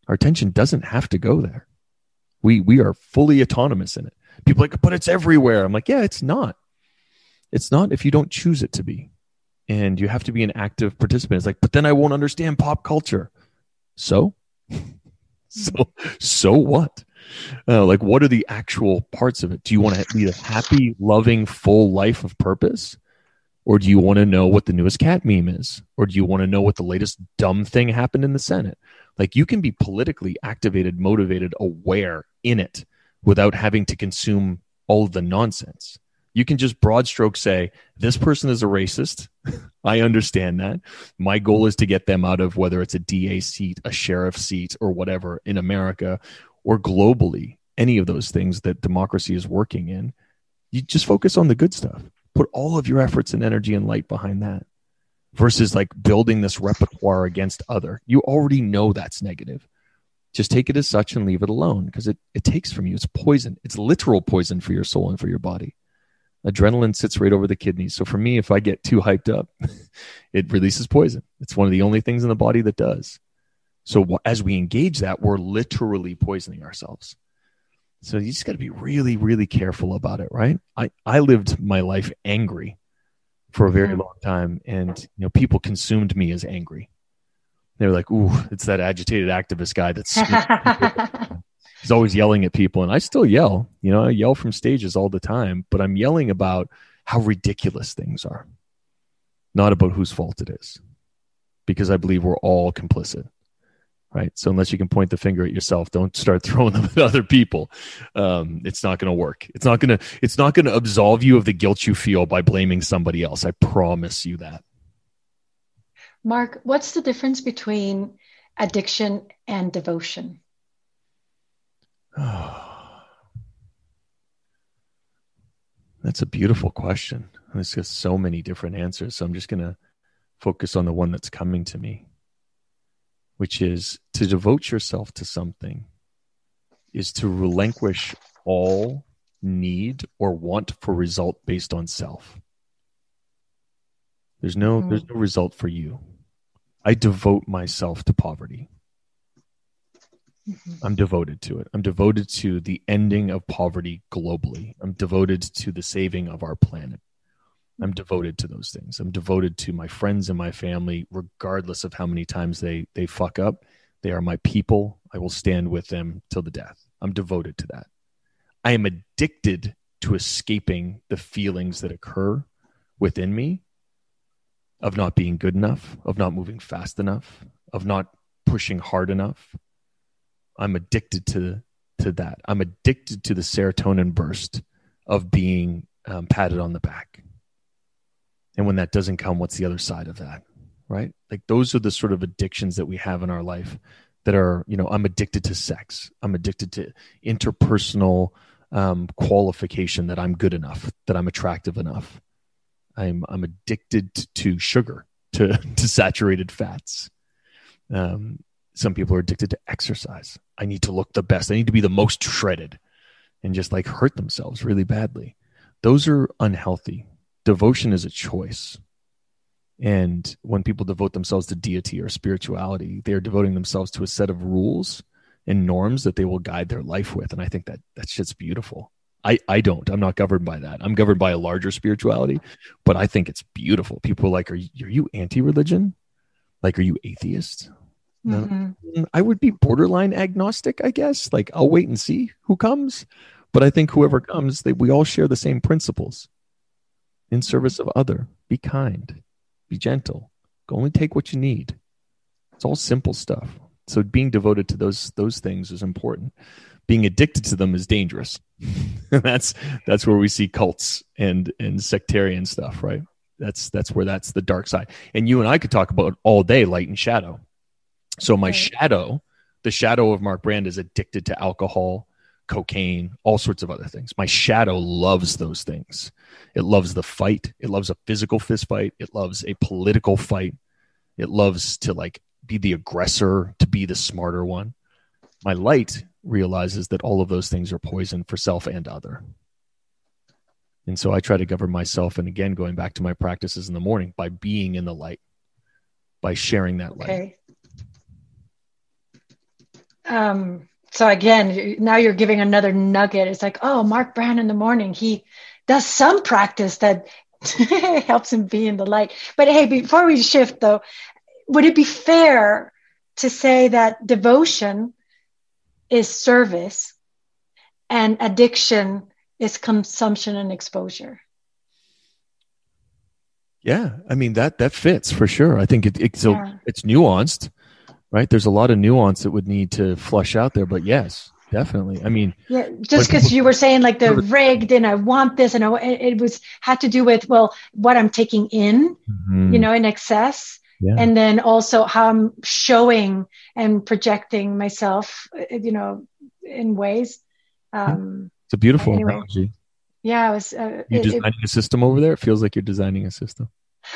Speaker 3: Our attention doesn't have to go there. We are fully autonomous in it. People are like, but it's everywhere. I'm like, yeah, it's not. It's not if you don't choose it to be. And you have to be an active participant. It's like, but then I won't understand pop culture. So what? Like, what are the actual parts of it? Do you want to lead a happy, loving, full life of purpose? Or do you want to know what the newest cat meme is? Or do you want to know what the latest dumb thing happened in the Senate? Like, you can be politically activated, motivated, aware in it without having to consume all of the nonsense. You can just broad stroke say, this person is a racist. I understand that. My goal is to get them out of whether it's a DA seat, a sheriff seat, or whatever in America or globally, any of those things that democracy is working in. You just focus on the good stuff. Put all of your efforts and energy and light behind that versus like building this repertoire against other. You already know that's negative. Just take it as such and leave it alone, because it takes from you. It's poison. It's literal poison for your soul and for your body. Adrenaline sits right over the kidneys. So for me, if I get too hyped up, it releases poison. It's one of the only things in the body that does. So as we engage that, we're literally poisoning ourselves. So you just got to be really, really careful about it, right? I lived my life angry for a very long time, and people consumed me as angry. They were like, "Ooh, it's that agitated activist guy that's he's always yelling at people." And I still yell. I yell from stages all the time, but I'm yelling about how ridiculous things are, not about whose fault it is, because I believe we're all complicit. Right. So unless you can point the finger at yourself, don't start throwing them at other people. It's not going to work. It's not going to absolve you of the guilt you feel by blaming somebody else. I promise you that.
Speaker 2: Mark, what's the difference between addiction and devotion?
Speaker 3: That's a beautiful question. There's just so many different answers. So I'm just going to focus on the one that's coming to me, which is to devote yourself to something is to relinquish all need or want for result based on self. There's no result for you. I devote myself to poverty. I'm devoted to it. I'm devoted to the ending of poverty globally. I'm devoted to the saving of our planet. I'm devoted to those things. I'm devoted to my friends and my family, regardless of how many times they fuck up. They are my people. I will stand with them till the death. I'm devoted to that. I am addicted to escaping the feelings that occur within me of not being good enough, of not moving fast enough, of not pushing hard enough. I'm addicted to that. I'm addicted to the serotonin burst of being patted on the back. And when that doesn't come, what's the other side of that, right? Like those are the sort of addictions that we have in our life that are, I'm addicted to sex. I'm addicted to interpersonal qualification that I'm good enough, that I'm attractive enough. I'm addicted to sugar, to saturated fats. Some people are addicted to exercise. I need to look the best. I need to be the most shredded and just like hurt themselves really badly. Those are unhealthy. Devotion is a choice. And when people devote themselves to deity or spirituality, they are devoting themselves to a set of rules and norms that they will guide their life with. And I think that shit's beautiful. I'm not governed by that. I'm governed by a larger spirituality, but I think it's beautiful. People are like, are you anti-religion? Like, are you atheist? Mm-hmm. I would be borderline agnostic, I guess. Like, I'll wait and see who comes. But I think whoever comes, we all share the same principles. In service of other, be kind, be gentle, only take what you need. It's all simple stuff. So being devoted to those things is important. Being addicted to them is dangerous. That's where we see cults and sectarian stuff, right? That's the dark side. And you and I could talk about all day light and shadow. So my shadow, the shadow of Mark Brand, is addicted to alcohol, cocaine, all sorts of other things. My shadow loves those things. It loves the fight. It loves a physical fist fight. It loves a political fight. It loves to like be the aggressor, to be the smarter one. My light realizes that all of those things are poison for self and other. And so I try to govern myself. And again, going back to my practices in the morning, by being in the light, by sharing that light.
Speaker 2: So again, now you're giving another nugget. It's like, oh, Mark Brown in the morning, he does some practice that helps him be in the light. But hey, before we shift though, would it be fair to say that devotion is service and addiction is consumption and exposure?
Speaker 3: Yeah, I mean, that fits for sure. I think it's nuanced. Right. There's a lot of nuance that would need to flush out there, but yes, definitely. I mean,
Speaker 2: yeah, just because you were saying like the rigged and I want this and it had to do with, well, what I'm taking in, in excess. Yeah. And then also how I'm showing and projecting myself, in ways.
Speaker 3: It's a beautiful analogy.
Speaker 2: Yeah. It was,
Speaker 3: you're designing a system over there. It feels like you're designing a system.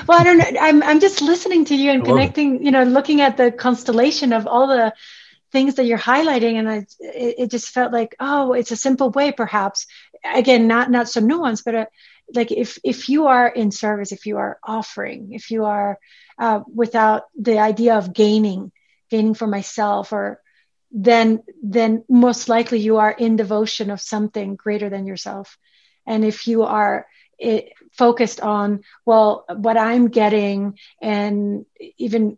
Speaker 2: Well, I don't know. I'm just listening to you and connecting, looking at the constellation of all the things that you're highlighting. And it just felt like, oh, it's a simple way, perhaps. Again, not so nuanced, but like if you are in service, if you are offering, if you are without the idea of gaining for myself, or then most likely you are in devotion of something greater than yourself. And if you are focused on, well, what I'm getting, and even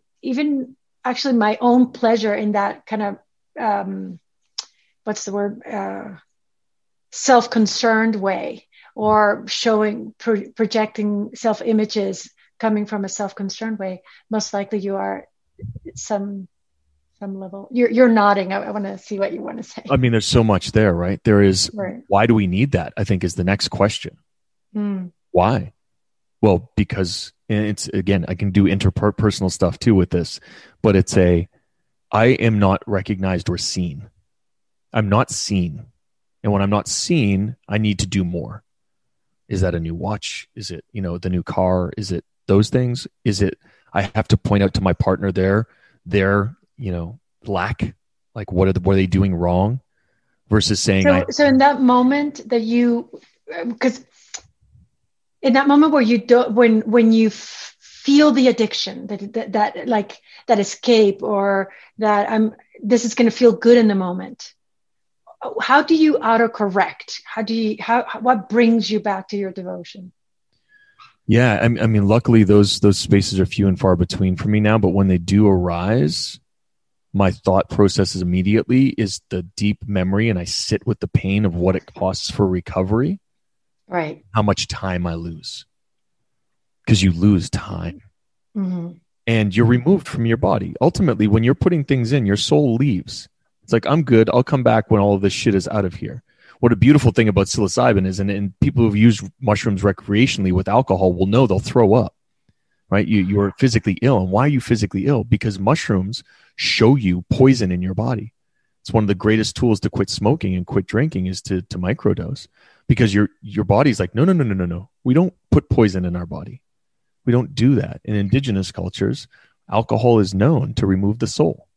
Speaker 2: actually my own pleasure in that kind of what's the word, self-concerned way, or showing projecting self-images coming from a self-concerned way, most likely you are some level. You're nodding. I want to see what you want to say.
Speaker 3: I mean, there's so much there, right? There is.
Speaker 2: Right.
Speaker 3: Why do we need that? I think is the next question. Why? Well, because it's, again, I can do interpersonal stuff too with this, but it's I am not recognized or seen. I'm not seen. And when I'm not seen, I need to do more. Is that a new watch? Is it, the new car? Is it those things? Is it, I have to point out to my partner their lack, like what are they doing wrong, versus saying,
Speaker 2: so in that moment that because in that moment where you do, when you feel the addiction, that like that escape, or that this is going to feel good in the moment, how do you autocorrect? What brings you back to your devotion?
Speaker 3: Yeah, I mean, luckily those spaces are few and far between for me now. But when they do arise, my thought process is immediately is the deep memory, and I sit with the pain of what it costs for recovery.
Speaker 2: Right.
Speaker 3: How much time I lose, because you lose time, and you're removed from your body. Ultimately, when you're putting things in, your soul leaves. It's like, I'm good. I'll come back when all of this shit is out of here. What a beautiful thing about psilocybin is, and people who've used mushrooms recreationally with alcohol will know they'll throw up, right? You are physically ill. And why are you physically ill? Because mushrooms show you poison in your body. It's one of the greatest tools to quit smoking and quit drinking is to microdose, because your body's like, no. We don't put poison in our body. We don't do that. In indigenous cultures, alcohol is known to remove the soul.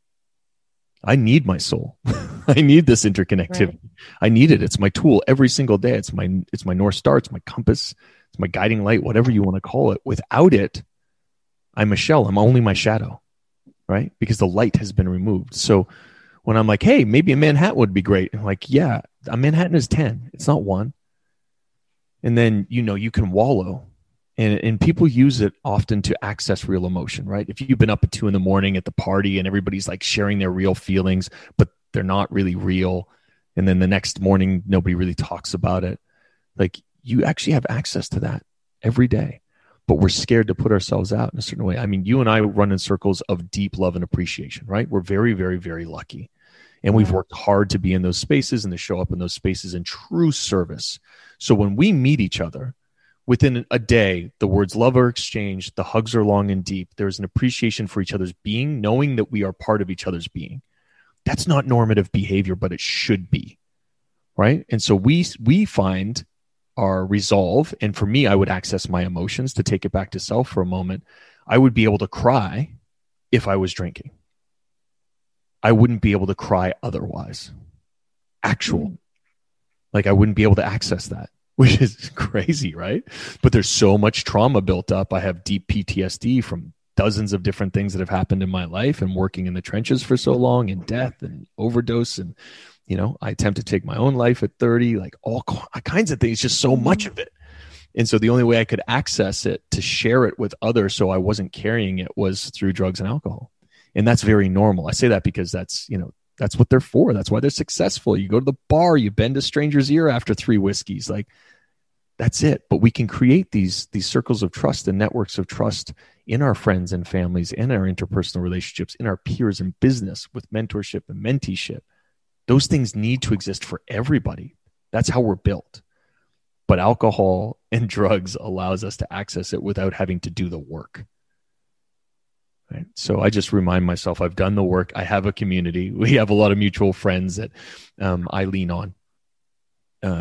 Speaker 3: I need my soul. I need this interconnectivity. Right. I need it. It's my tool every single day. It's my North Star. It's my compass. It's my guiding light, whatever you want to call it. Without it, I'm a shell. I'm only my shadow, right? Because the light has been removed. So when I'm like, hey, maybe a Manhattan would be great. I'm like, yeah, a Manhattan is 10. It's not 1. And then, you can wallow. And people use it often to access real emotion, right? If you've been up at 2 a.m. at the party and everybody's like sharing their real feelings, but they're not really real. And then the next morning, nobody really talks about it. Like, you actually have access to that every day, but we're scared to put ourselves out in a certain way. I mean, you and I run in circles of deep love and appreciation, right? We're very, very, very lucky. And we've worked hard to be in those spaces and to show up in those spaces in true service. So when we meet each other, within a day, the words love are exchanged, the hugs are long and deep. There's an appreciation for each other's being, knowing that we are part of each other's being. That's not normative behavior, but it should be, right? And so we find our resolve. And for me, I would access my emotions to take it back to self for a moment. I would be able to cry if I was drinking. I wouldn't be able to cry otherwise. Like I wouldn't be able to access that. Which is crazy, right? But there's so much trauma built up. I have deep PTSD from dozens of different things that have happened in my life and working in the trenches for so long, and death and overdose. And, I attempted to take my own life at 30, like all kinds of things, just so much of it. And so the only way I could access it to share it with others so I wasn't carrying it was through drugs and alcohol. And that's very normal. I say that because that's what they're for. That's why they're successful. You go to the bar, you bend a stranger's ear after 3 whiskeys. Like, that's it. But we can create these circles of trust and networks of trust in our friends and families, in our interpersonal relationships, in our peers in business, with mentorship and menteeship. Those things need to exist for everybody. That's how we're built. But alcohol and drugs allows us to access it without having to do the work. Right? So I just remind myself I've done the work. I have a community. We have a lot of mutual friends that I lean on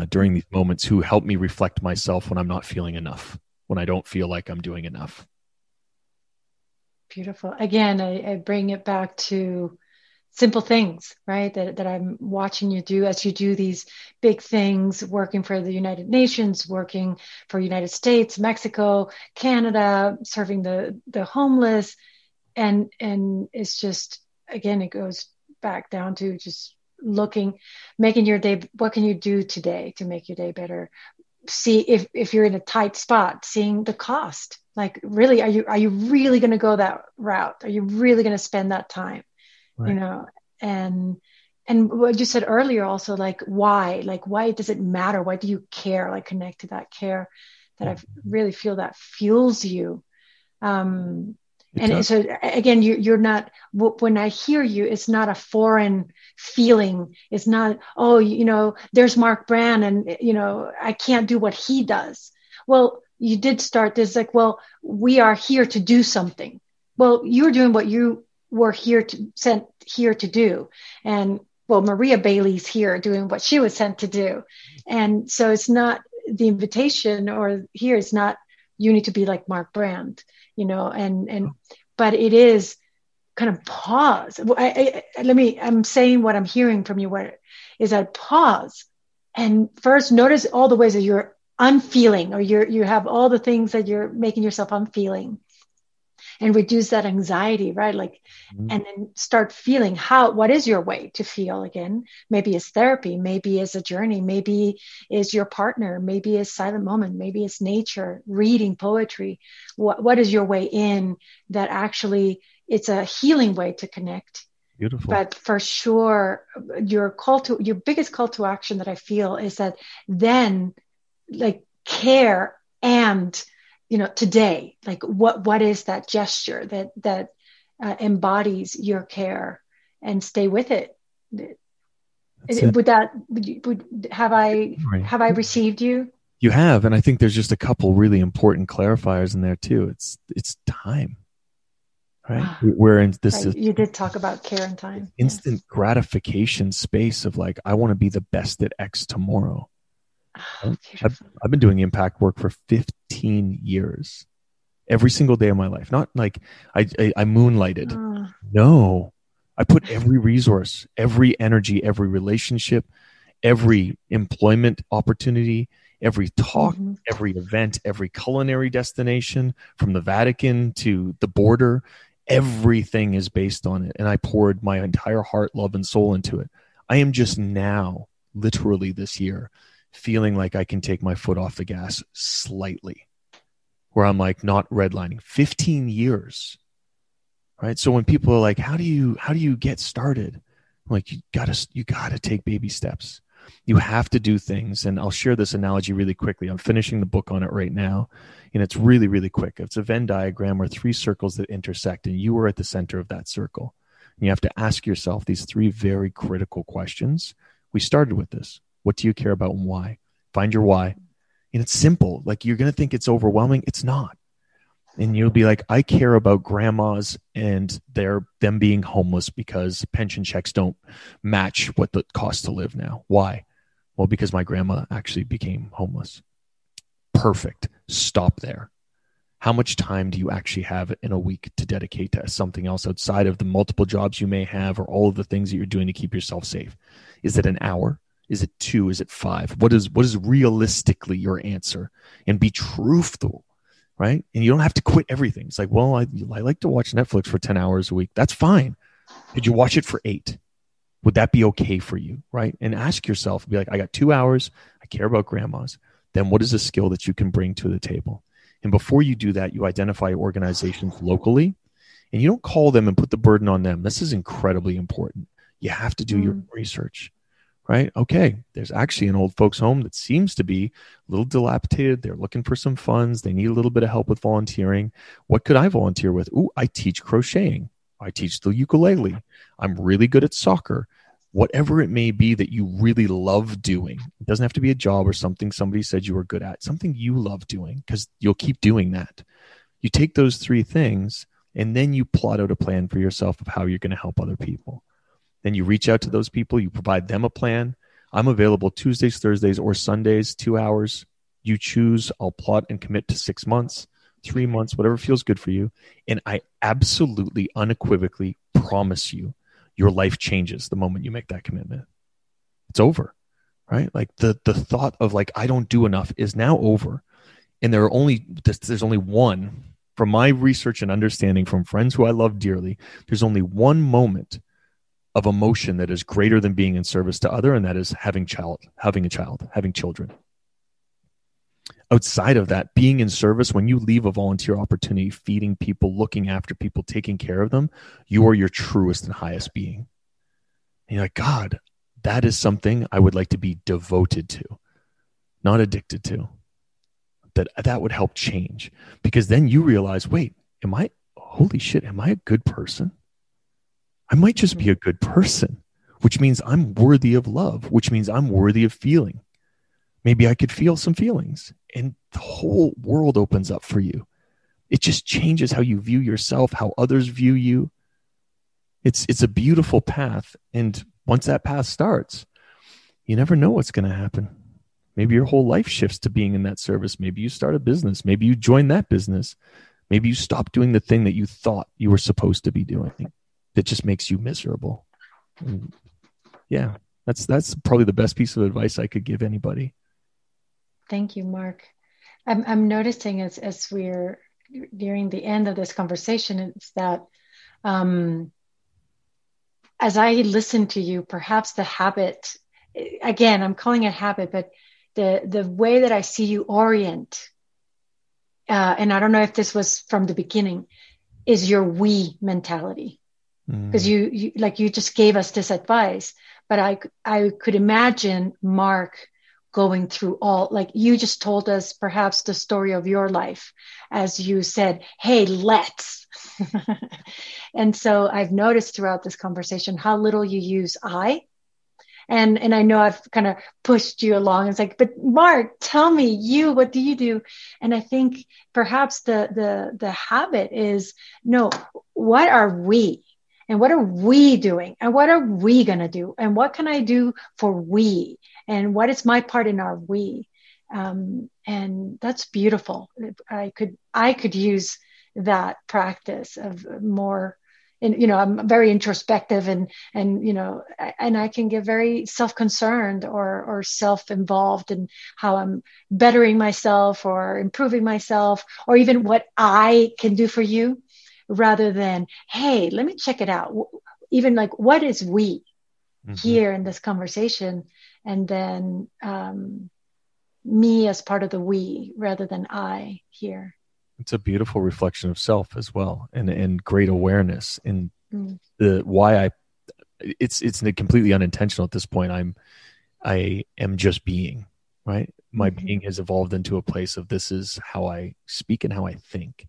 Speaker 3: during these moments who help me reflect myself when I'm not feeling enough, when I don't feel like I'm doing enough.
Speaker 2: Beautiful. Again, I bring it back to simple things, right? That I'm watching you do as you do these big things, working for the United Nations, working for United States, Mexico, Canada, serving the homeless. And it's just, again, it goes back down to just making your day, what can you do today to make your day better? See if you're in a tight spot, seeing the cost. Like, really, are you really going to go that route? Are you really going to spend that time?
Speaker 3: Right.
Speaker 2: And what you said earlier also, like why does it matter? Why do you care? Like, connect to that care that I really feel that fuels you. And so again, you're not, when I hear you, it's not a foreign feeling. It's not, there's Mark Brand and, I can't do what he does. Well, you did start this, like, well, we are here to do something. Well, you're doing what you were sent here to do. And well, Maria Bailey's here doing what she was sent to do. And so it's not the invitation, or here it's not, you need to be like Mark Brand, but it is kind of pause. I'm saying what I'm hearing from you, where is that pause and first notice all the ways that you're unfeeling, or you have all the things that you're making yourself unfeeling, and reduce that anxiety, right? Like, and then start feeling what is your way to feel again? Maybe it's therapy, maybe it's a journey, maybe it's your partner, maybe it's silent moment, maybe it's nature, reading poetry. What is your way in that actually it's a healing way to connect?
Speaker 3: Beautiful.
Speaker 2: But for sure, your biggest call to action that I feel is that then, like, care and today, like what is that gesture that embodies your care, and stay with it. Have I received you?
Speaker 3: You have, and I think there's just a couple really important clarifiers in there too. It's time, right? We're in this.
Speaker 2: Right. You did talk about care and time.
Speaker 3: Instant gratification space of like, I want to be the best at X tomorrow. I've been doing impact work for 15 years, every single day of my life. Not like I moonlighted. No, I put every resource, every energy, every relationship, every employment opportunity, every talk, every event, every culinary destination, from the Vatican to the border. Everything is based on it. And I poured my entire heart, love, and soul into it. I am just now, literally this year, feeling like I can take my foot off the gas slightly, where I'm like not redlining. 15 years, right? So when people are like, how do you get started? I'm like, you gotta take baby steps. You have to do things. And I'll share this analogy really quickly. I'm finishing the book on it right now, and it's really, really quick. It's a Venn diagram where 3 circles that intersect, and you are at the center of that circle. And you have to ask yourself these 3 very critical questions. We started with this. What do you care about and why? Find your why. And it's simple. Like, you're going to think it's overwhelming. It's not. And you'll be like, I care about grandmas and them being homeless because pension checks don't match what the cost to live now. Why? Well, because my grandma actually became homeless. Perfect. Stop there. How much time do you actually have in a week to dedicate to something else outside of the multiple jobs you may have, or all of the things that you're doing to keep yourself safe? Is it an hour? Is it 2? Is it 5? What is realistically your answer? And be truthful, right? And you don't have to quit everything. It's like, well, I like to watch Netflix for 10 hours a week. That's fine. Did you watch it for 8? Would that be okay for you, right? And ask yourself, be like, I got 2 hours. I care about grandmas. Then what is a skill that you can bring to the table? And before you do that, you identify organizations locally, and you don't call them and put the burden on them. This is incredibly important. You have to do your research. Right? Okay, there's actually an old folks home that seems to be a little dilapidated. They're looking for some funds. They need a little bit of help with volunteering. What could I volunteer with? Ooh, I teach crocheting. I teach the ukulele. I'm really good at soccer. Whatever it may be that you really love doing. It doesn't have to be a job or something somebody said you were good at. Something you love doing, because you'll keep doing that. You take those 3 things, and then you plot out a plan for yourself of how you're going to help other people. Then you reach out to those people. You provide them a plan. I'm available Tuesdays, Thursdays, or Sundays, 2 hours. You choose. I'll plot and commit to 6 months, 3 months, whatever feels good for you. And I absolutely, unequivocally promise you, your life changes the moment you make that commitment. It's over, right? Like the thought of like, I don't do enough is now over. And there's only one, from my research and understanding from friends who I love dearly, there's only one moment of emotion that is greater than being in service to other, and that is having children. Outside of that, being in service, when you leave a volunteer opportunity, feeding people, looking after people, taking care of them, you are your truest and highest being. And you're like, God, that is something I would like to be devoted to, not addicted to. That would help change, because then you realize, wait, am I a good person? I might just be a good person, which means I'm worthy of love, which means I'm worthy of feeling. Maybe I could feel some feelings, and the whole world opens up for you. It just changes how you view yourself, how others view you. It's a beautiful path. And once that path starts, you never know what's going to happen. Maybe your whole life shifts to being in that service. Maybe you start a business. Maybe you join that business. Maybe you stop doing the thing that you thought you were supposed to be doing that just makes you miserable. And yeah, that's probably the best piece of advice I could give anybody.
Speaker 2: Thank you, Mark. I'm noticing as we're nearing the end of this conversation, it's that as I listen to you, perhaps the habit, again, I'm calling it habit, but the way that I see you orient, and I don't know if this was from the beginning, is your we mentality. Because you just gave us this advice, but I could imagine Mark going through all, like you just told us perhaps the story of your life as you said, hey, let's. And so I've noticed throughout this conversation how little you use I. And I know I've kind of pushed you along. It's like, but Mark, tell me, what do you do? And I think perhaps the habit is, no, what are we? And what are we doing? And what are we going to do? And what can I do for we? And what is my part in our we? And that's beautiful. I could use that practice of more. And, I'm very introspective and, and I can get very self-concerned or self-involved in how I'm bettering myself or improving myself, or even what I can do for you, rather than, hey, let me check it out. Even like, what is we here in this conversation? And then me as part of the we rather than I here.
Speaker 3: It's a beautiful reflection of self as well, and great awareness in the why it's completely unintentional at this point. I am just being, right? My being has evolved into a place of this is how I speak and how I think.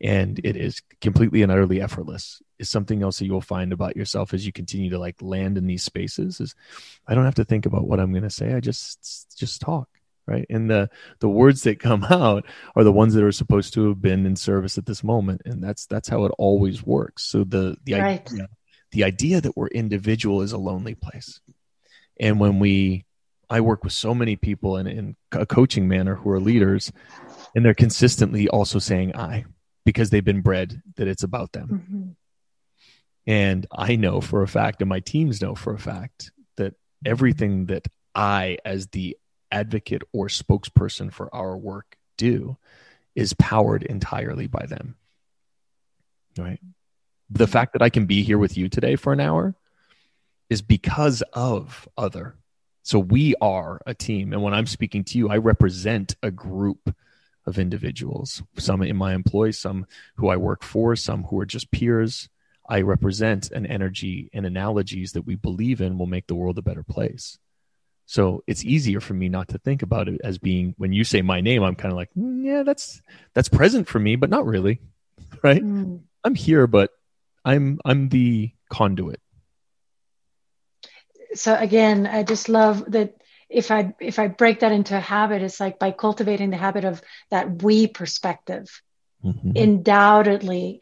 Speaker 3: And it is completely and utterly effortless. Is something else that you'll find about yourself as you continue to like land in these spaces is I don't have to think about what I'm going to say. I just talk. Right. And the words that come out are the ones that are supposed to have been in service at this moment. And that's how it always works. So the idea that we're individual is a lonely place. And when I work with so many people in a coaching manner who are leaders, and they're consistently also saying I, because they've been bred that it's about them. And I know for a fact, and my teams know for a fact, that everything that I, as the advocate or spokesperson for our work, do is powered entirely by them. Right? The fact that I can be here with you today for an hour is because of other. So we are a team. And when I'm speaking to you, I represent a group of individuals, some in my employees, some who I work for, some who are just peers. I represent an energy and analogies that we believe in will make the world a better place. So it's easier for me not to think about it as being, when you say my name, I'm kind of like, yeah, that's present for me, but not really, right? I'm here, but I'm the conduit. So again, I just love that. If I break that into a habit, it's like by cultivating the habit of that we perspective, undoubtedly,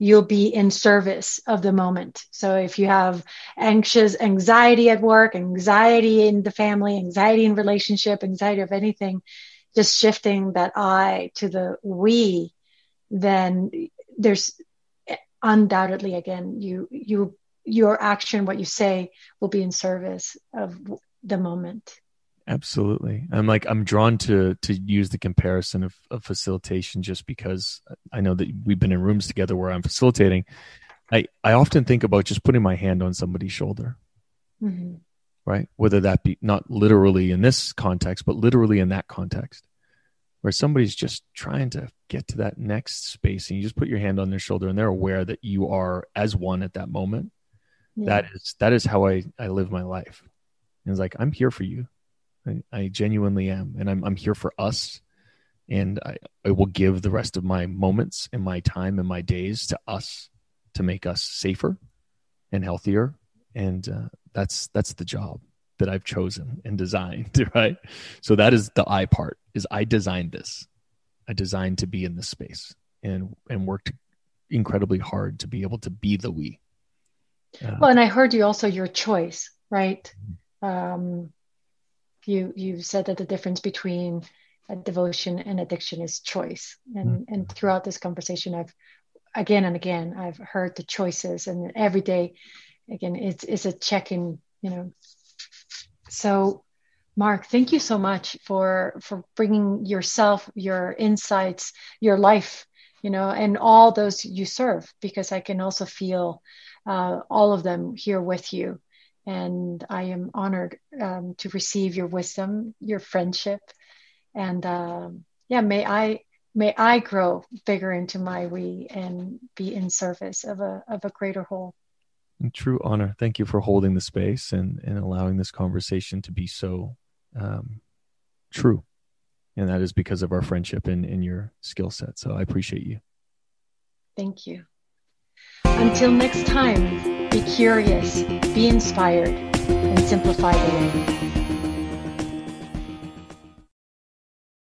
Speaker 3: you'll be in service of the moment. So if you have anxiety at work, anxiety in the family, anxiety in relationship, anxiety of anything, just shifting that I to the we, then there's
Speaker 2: undoubtedly, again, your action, what you say, will be in service of the moment.
Speaker 3: Absolutely. I'm drawn to use the comparison of facilitation, just because I know that we've been in rooms together where I'm facilitating. I often think about just putting my hand on somebody's shoulder,
Speaker 2: Mm-hmm.
Speaker 3: right? Whether that be not literally in this context, but literally in that context, where somebody's just trying to get to that next space, and you just put your hand on their shoulder and they're aware that you are as one at that moment.
Speaker 2: Yeah.
Speaker 3: That is how I live my life. And it's like, I'm here for you. I genuinely am. And I'm here for us. And I will give the rest of my moments and my time and my days to us, to make us safer and healthier. And that's the job that I've chosen and designed, right? So that is the I part, is I designed this. I designed to be in this space and worked incredibly hard to be able to be the we.
Speaker 2: Well, and I heard you also, your choice, right? You said that the difference between a devotion and addiction is choice. And throughout this conversation, I've again and again, I've heard the choices, and every day, again, it's a check-in, So Mark, thank you so much for bringing yourself, your insights, your life, and all those you serve, because I can also feel all of them here with you. And I am honored to receive your wisdom, your friendship, and may I grow bigger into my we and be in service of a greater whole.
Speaker 3: True honor. Thank you for holding the space and allowing this conversation to be so true. And that is because of our friendship and your skill set. So I appreciate you.
Speaker 2: Thank you. Until next time, be curious, be inspired, and simplify the way.